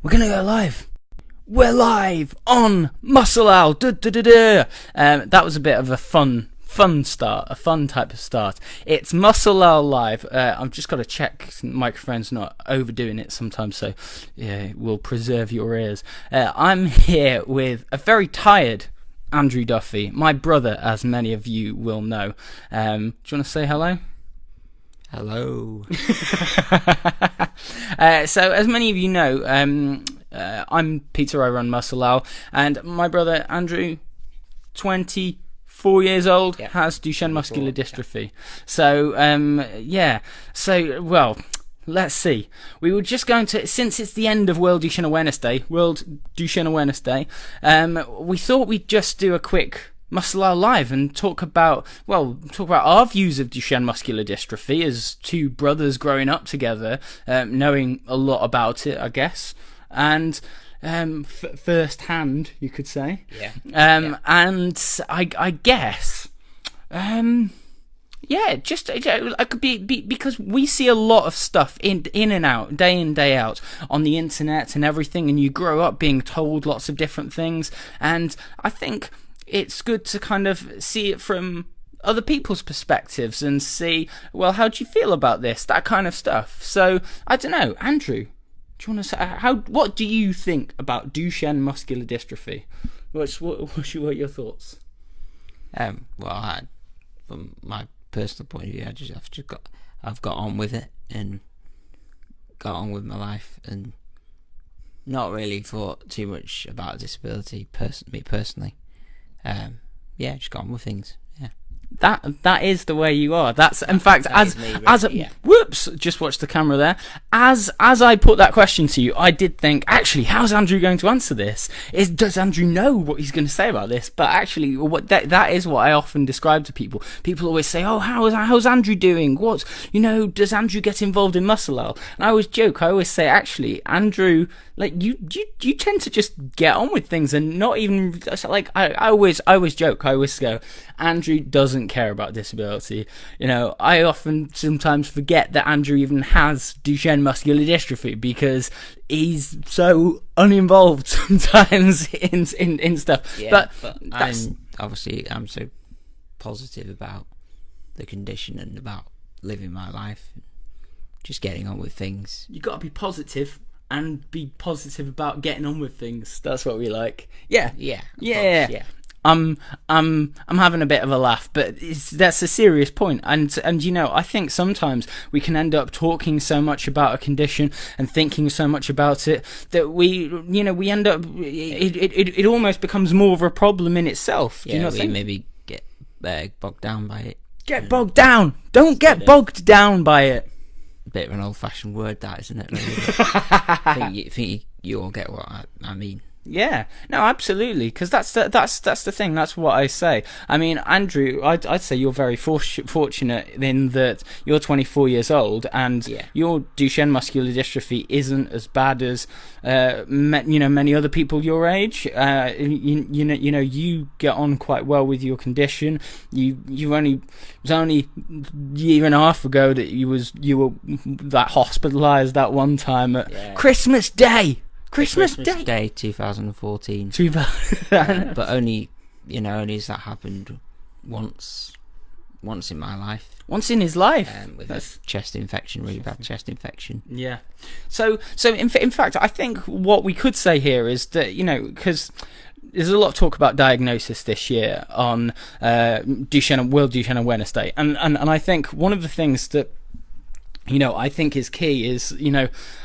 We're gonna go live. We're live on Muscle Owl. That was a bit of a fun start, a fun type of start. It's Muscle Owl Live. I've just got to check the microphone's not overdoing it sometimes, so yeah, we'll preserve your ears. I'm here with a very tired Andrew Duffy, my brother, as many of you will know. Do you want to say hello? Hello. So, as many of you know, I'm Peter, I run Muscle Owl, and my brother Andrew, 24 years old, has Duchenne muscular dystrophy. So, well, let's see. We were just going to, since it's the end of World Duchenne Awareness Day, we thought we'd just do a quick Muscle Owl Live and talk about our views of Duchenne muscular dystrophy as two brothers growing up together, knowing a lot about it, I guess, and first hand, you could say. And I guess, just I could be because we see a lot of stuff in and out, day in, day out, on the internet and everything, and you grow up being told lots of different things, and I think it's good to kind of see it from other people's perspectives and see, well, how do you feel about this, that kind of stuff. So I don't know, Andrew, do you want to say what do you think about Duchenne muscular dystrophy? What are your thoughts? From my personal point of view, I've got on with it and got on with my life and not really thought too much about disability. Me personally, just got on with things. That is the way you are. That's in fact whoops, just watch the camera there. As I put that question to you, I did think, actually, how's Andrew going to answer this? Does Andrew know what he's going to say about this? But actually, that is what I often describe to people. People always say, "Oh, how's Andrew doing? Does Andrew get involved in Muscle Owl?" And I always joke. I always say, actually, Andrew, like you tend to just get on with things and not even like I always joke. I always go, Andrew doesn't care about disability. I sometimes forget that Andrew even has Duchenne muscular dystrophy because he's so uninvolved sometimes in stuff. But I'm so positive about the condition and about living my life, just getting on with things. You got to be positive and be positive about getting on with things. That's what we like. Yeah. I'm having a bit of a laugh, but that's a serious point. And I think sometimes we can end up talking so much about a condition and thinking so much about it that we end up it almost becomes more of a problem in itself. Do you know what I think? Maybe get bogged down by it. Get bogged down. Don't get bogged down by it. Bit of an old-fashioned word, that, isn't it? Really? I think you all get what I mean. Yeah, no, absolutely, because that's the thing. That's what I say. I mean, Andrew, I'd say you're very fortunate in that you're 24 years old and your Duchenne muscular dystrophy isn't as bad as many other people your age. You get on quite well with your condition. It was only a year and a half ago that you were that hospitalized that one time at Christmas Day 2014. But only has that happened once in my life. Once in his life, with a chest infection, really bad chest infection. Yeah. So in fact, I think what we could say here is that because there's a lot of talk about diagnosis this year on World Duchenne Awareness Day, and I think one of the things that I think is key is,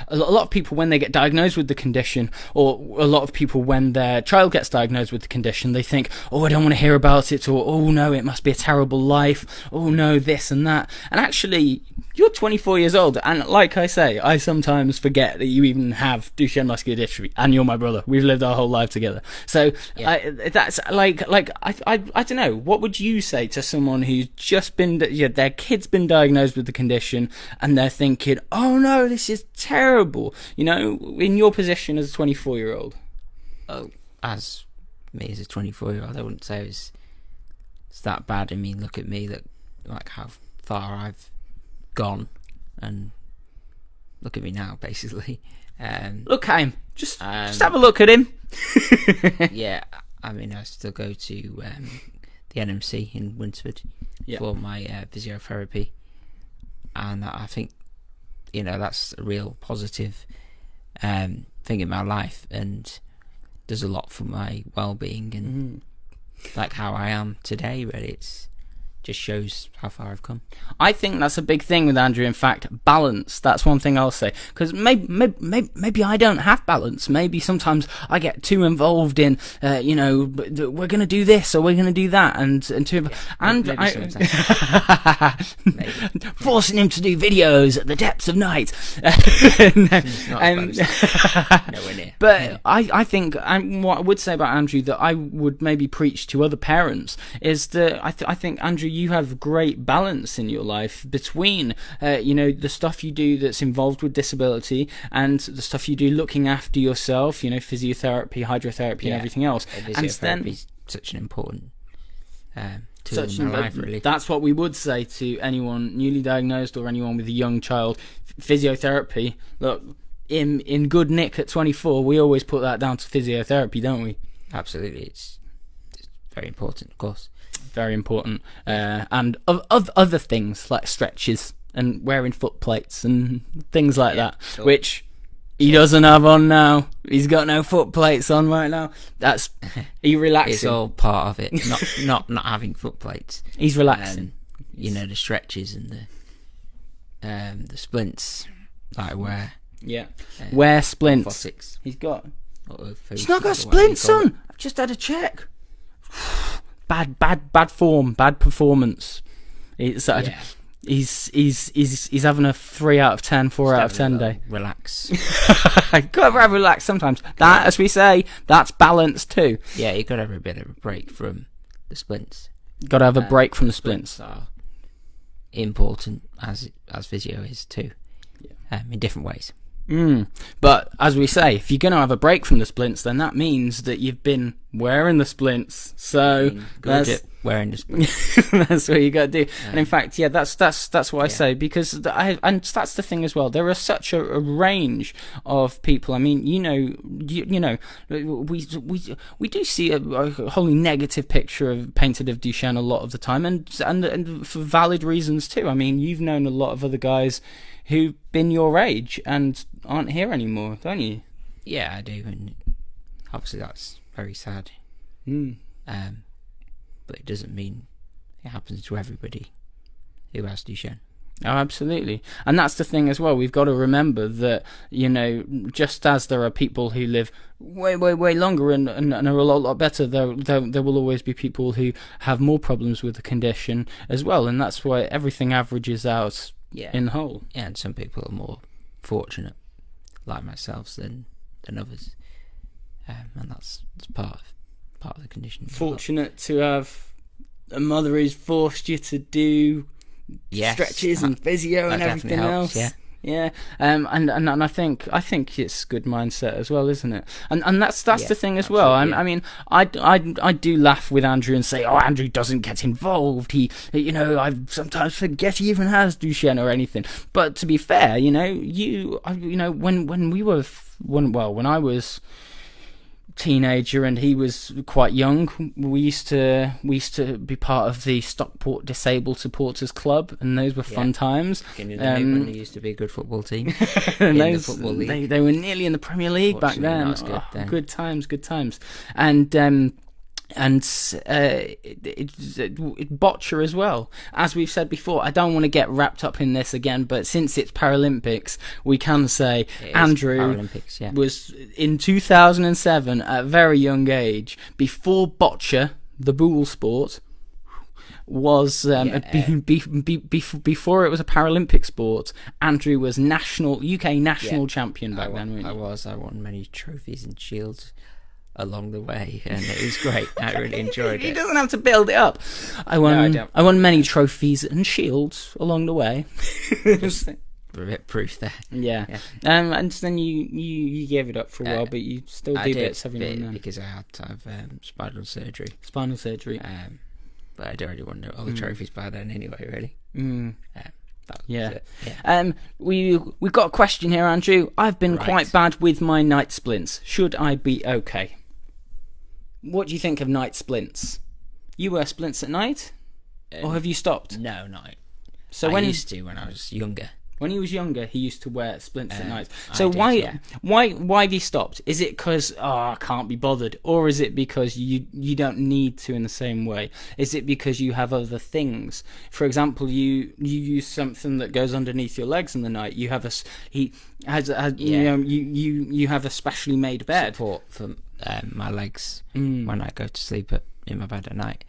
a lot of people when they get diagnosed with the condition, or a lot of people when their child gets diagnosed with the condition, they think, oh, I don't want to hear about it, or, oh no, it must be a terrible life, oh no, this and that. And actually, you're 24 years old, and like I say, I sometimes forget that you even have Duchenne muscular dystrophy, and you're my brother. We've lived our whole life together. So that's I don't know. What would you say to someone who's just been, their kid's been diagnosed with the condition, and they're thinking, oh no, this is terrible, in your position as a 24-year-old? Oh, as me as a 24-year-old, I wouldn't say it's that bad. I mean, look at me, like how far I've gone, and look at me now, basically. Look at him. Just have a look at him. Yeah, I mean, I still go to the NMC in Winsford for my physiotherapy, and I think that's a real positive thing in my life, and does a lot for my well-being and like how I am today. Really, it's just shows how far I've come. I think that's a big thing with Andrew. In fact, balance. That's one thing I'll say. Because maybe I don't have balance. Maybe sometimes I get too involved in, we're going to do this or we're going to do that, forcing him to do videos at the depths of night. Nowhere near. But I think what I would say about Andrew that I would maybe preach to other parents is that I think, Andrew, you have great balance in your life between the stuff you do that's involved with disability and the stuff you do looking after yourself, physiotherapy, hydrotherapy, and everything else. Physiotherapy is such an important tool in my life, really. That's what we would say to anyone newly diagnosed or anyone with a young child. Physiotherapy, look, in good nick at 24, we always put that down to physiotherapy, don't we? Absolutely, it's very important, of course. Very important, and of other things like stretches and wearing foot plates and things like that, sure. Which he doesn't have on now. He's got no foot plates on right now. That's he relaxing. It's all part of it. Not having foot plates. He's relaxing. The stretches and the splints that I wear. Yeah, wear splints. Orthotics. He's got. He's not got splints, son. I've just had a check. Bad form, bad performance. He's having a 3 out of 10, 4 out of 10 day. Relax. Gotta have relax sometimes. That, as we say, that's balance too. Yeah, you gotta have a bit of a break from the splints. Gotta have a break from the splints. Are important as physio is too, in different ways. But as we say, if you're going to have a break from the splints, then that means that you've been wearing the splints. So that's wearing the splints. That's what you got to do. And in fact, that's what I say, because and that's the thing as well. There are such a range of people. I mean, we do see a wholly negative picture painted of Duchenne a lot of the time, and for valid reasons too. I mean, you've known a lot of other guys who've been your age and aren't here anymore, don't you? Yeah, I do, and obviously that's very sad. But it doesn't mean it happens to everybody who has Duchenne. Oh, absolutely. And that's the thing as well. We've got to remember that, just as there are people who live way, way, way longer and are a lot better, there will always be people who have more problems with the condition as well. And that's why everything averages out in whole. Yeah, and some people are more fortunate, like myself, than others. And that's part of the condition. Fortunate to have a mother who's forced you to do stretches and physio and everything else. Yeah. And I think it's good mindset as well, isn't it? And that's the thing as well. I mean, I do laugh with Andrew and say, oh, Andrew doesn't get involved. He I sometimes forget he even has Duchenne or anything. But to be fair, when I was teenager and he was quite young, we used to be part of the Stockport Disabled Supporters Club, and those were fun times. When there used to be a good football team in the Football League. They were nearly in the Premier League back then. That was good then. Good times. And boccia as well. As we've said before, I don't want to get wrapped up in this again, but since it's Paralympics, we can say Andrew was in 2007 at a very young age, before boccia, the bull sport, was before it was a Paralympic sport. Andrew was UK national champion back then. I won many trophies and shields along the way, and it was great. I really enjoyed it. He doesn't have to build it up. I won many trophies and shields along the way. Just a bit proof there. Yeah. And then you gave it up for a while, but you still do bits every now and then. Because I had to have spinal surgery. But I already won all the trophies by then anyway, really. Yeah. Yeah. We've got a question here, Andrew. I've been quite bad with my night splints. Should I be okay? What do you think of night splints? You wear splints at night, or have you stopped? No, no. So I used to when I was younger. When he was younger, he used to wear splints at night. I So did, why have you stopped? Is it because I can't be bothered, or is it because you don't need to in the same way? Is it because you have other things? For example, you use something that goes underneath your legs in the night. You have you have a specially made bed. Support for my legs when I go to sleep in my bed at night.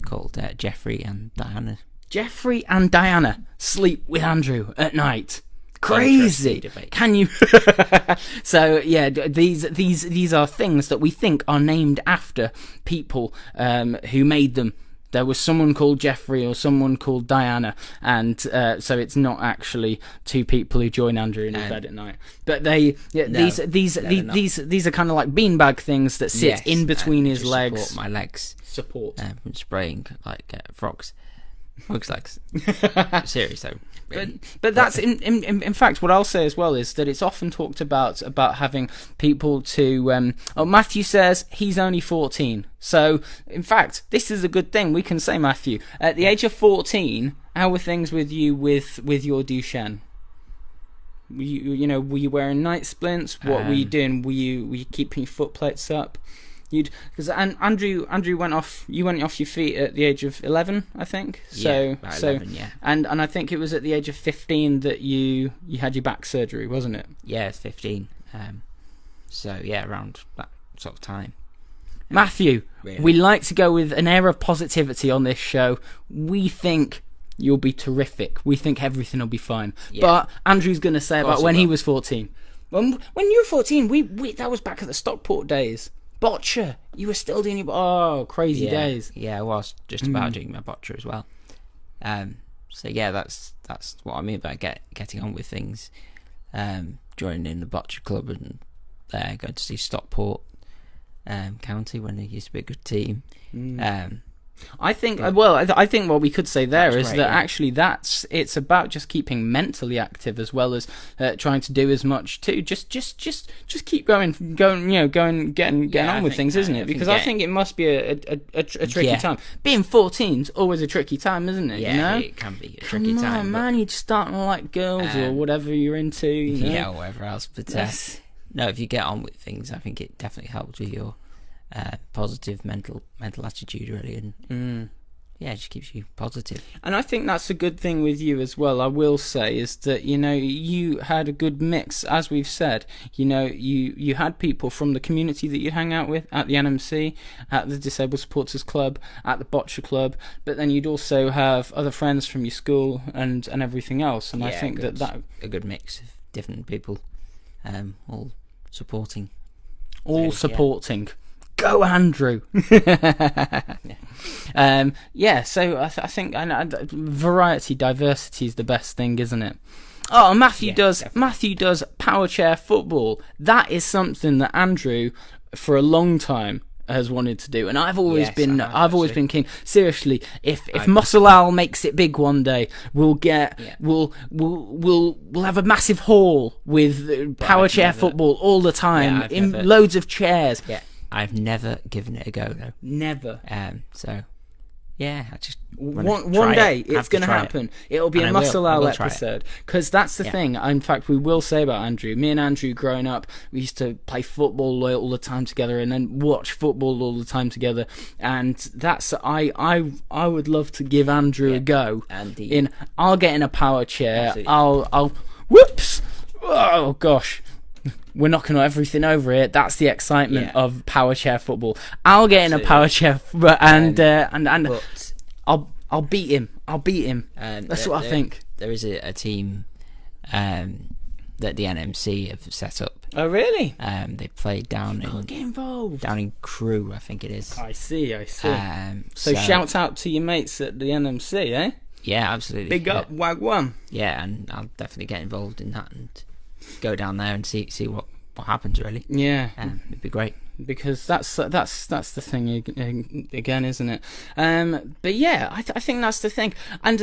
Called Jeffrey and Diana. Jeffrey and Diana sleep with Andrew at night. Crazy. Can you? So yeah, these are things that we think are named after people who made them. There was someone called Jeffrey or someone called Diana, and so it's not actually two people who join Andrew in his bed at night. But these are kind of like beanbag things that sit in between his legs. Support my legs. Support. Spraying like frogs. Frogs' legs. Serious though. Really. But that's in fact what I'll say as well is that it's often talked about having people to. Matthew says he's only 14, so in fact this is a good thing. We can say, Matthew, at the age of 14, how were things with you with your Duchenne? Were you wearing night splints? What were you doing? Were you keeping your foot plates up? Because Andrew went off. You went off your feet at the age of 11, I think. So 11, yeah. And I think it was at the age of 15 that you had your back surgery, wasn't it? Yeah, 15. So yeah, around that sort of time. Matthew, Really? We like to go with an air of positivity on this show. We think you'll be terrific. We think everything will be fine. Yeah. But Andrew's going to say about when he was 14. When you were 14, we that was back at the Stockport days. Boccia, you were still doing your crazy days. Yeah, I was just about doing my boccia as well. So yeah, that's what I mean by getting on with things. Joining the boccia club and going to see Stockport County when they used to be a good team. I think what we could say there is that actually it's about just keeping mentally active as well as trying to do as much too. Just keep going, getting on with things, isn't it? Because I think it must be a tricky time. Being 14's always a tricky time, isn't it? Yeah, it can be a tricky time. Come on, man, you're starting to like girls or whatever you're into. Yeah, or whatever else. But no, if you get on with things, I think it definitely helps with your positive mental attitude, really, and it just keeps you positive. And I think that's a good thing with you as well. I will say is that you had a good mix, as we've said. You had people from the community that you hang out with at the NMC, at the Disabled Supporters Club, at the Boccia Club, but then you'd also have other friends from your school and everything else. And I think that a good mix of different people, all supporting. Go, Andrew. So I think variety, diversity is the best thing, isn't it? Oh, Matthew does power chair football. That is something that Andrew, for a long time, has wanted to do, and I've always been keen. Seriously, if Muscle Al makes it big one day, we'll have a massive hall with power chair football all the time in loads of chairs. Yeah. I've never given it a go though. Never. So yeah, I just one day it's going to happen. It'll be a Muscle Al episode, because that's the thing. In fact, we will say about Andrew. Me and Andrew, growing up, we used to play football all the time together, and then watch football all the time together. And that's I would love to give Andrew a go. I'll get in a power chair. Absolutely. I'll whoops. Oh gosh. We're knocking everything over here. That's the excitement of power chair football. I'll get in a power chair and I'll beat him. That's what I think. There is a team that the NMC have set up. Oh really? They played down get involved. Down in Crewe, I think it is. I see. So shout out to your mates at the NMC, eh? Yeah, absolutely. Big up, Wagwan. Yeah, and I'll definitely get involved in that and go down there and see what happens, really. Yeah. It'd be great. because that's the thing again, isn't it? But yeah, I think that's the thing, and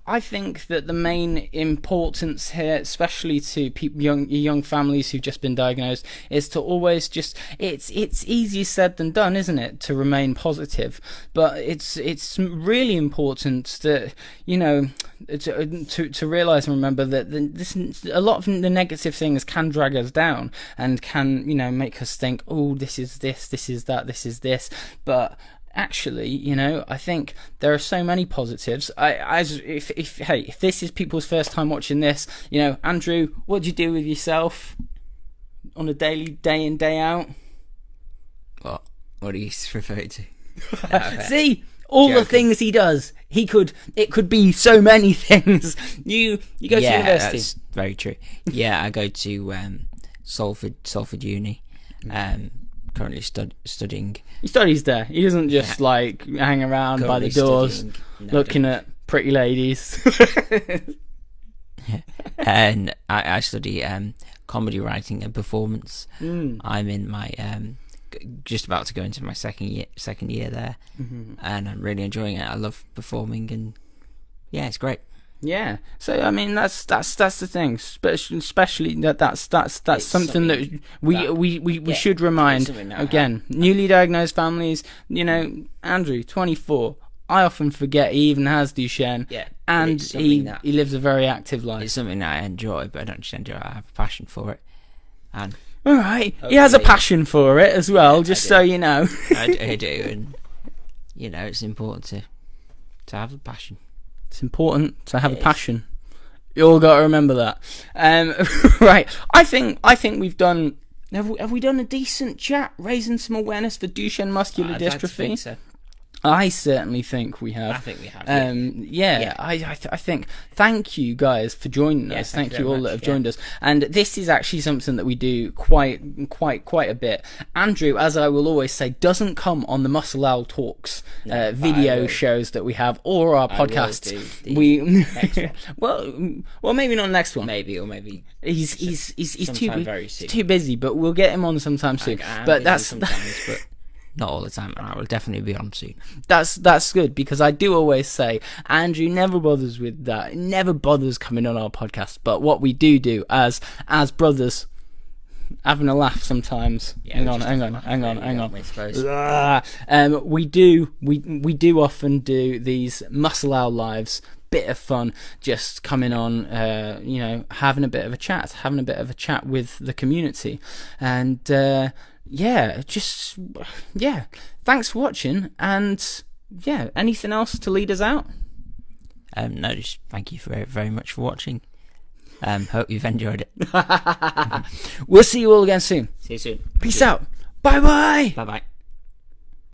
I think that the main importance here, especially to young families who've just been diagnosed, is to always just it's easier said than done, isn't it, to remain positive, but it's really important that to realize and remember that a lot of the negative things can drag us down and can make us think, oh, this is that, this is this, but actually, I think there are so many positives. If this is people's first time watching this, Andrew, what do you do with yourself on a daily, day in, day out? What are you referring to? See, all the things he does, it could be so many things. You go to university. That's very true. Yeah, I go to Salford Uni. Currently studying. He studies there. He doesn't just hang around by the doors looking at pretty ladies. And I study comedy writing and performance. I'm in my just about to go into my second year there, and I'm really enjoying it. I love performing, and yeah, it's great. Yeah, so I mean that's the thing, especially that's something that we should remind again. Newly diagnosed families, Andrew, 24. I often forget he even has Duchenne, and he lives a very active life. It's something that I enjoy, but I don't just enjoy it. I have a passion for it, and all right, he has a passion for it as well. Just so you know, I do, and it's important to have a passion. It's important to have a passion. You all got to remember that. Right. I think we've done. Have we done a decent chat, raising some awareness for Duchenne muscular dystrophy? Like to think so. I certainly think we have. I think we have. I think. Thank you guys for joining us. Thank you all that have joined us. And this is actually something that we do quite a bit. Andrew, as I will always say, doesn't come on the Muscle Owl Talks video shows that we have or our podcasts. well, maybe not the next one. Maybe he's too busy, but we'll get him on sometime soon. But that's. But not all the time, and I will definitely be on soon. That's good, because I do always say Andrew never bothers with that, never bothers coming on our podcast. But what we do as brothers, having a laugh sometimes. Hang on. We do often do these Muscle Owl lives. Bit of fun, just coming on, having a bit of a chat with the community, and. Thanks for watching, and anything else to lead us out? No, just thank you very, very much for watching. Hope you've enjoyed it. We'll see you all again soon. See you soon. Peace out. Bye bye. Bye bye.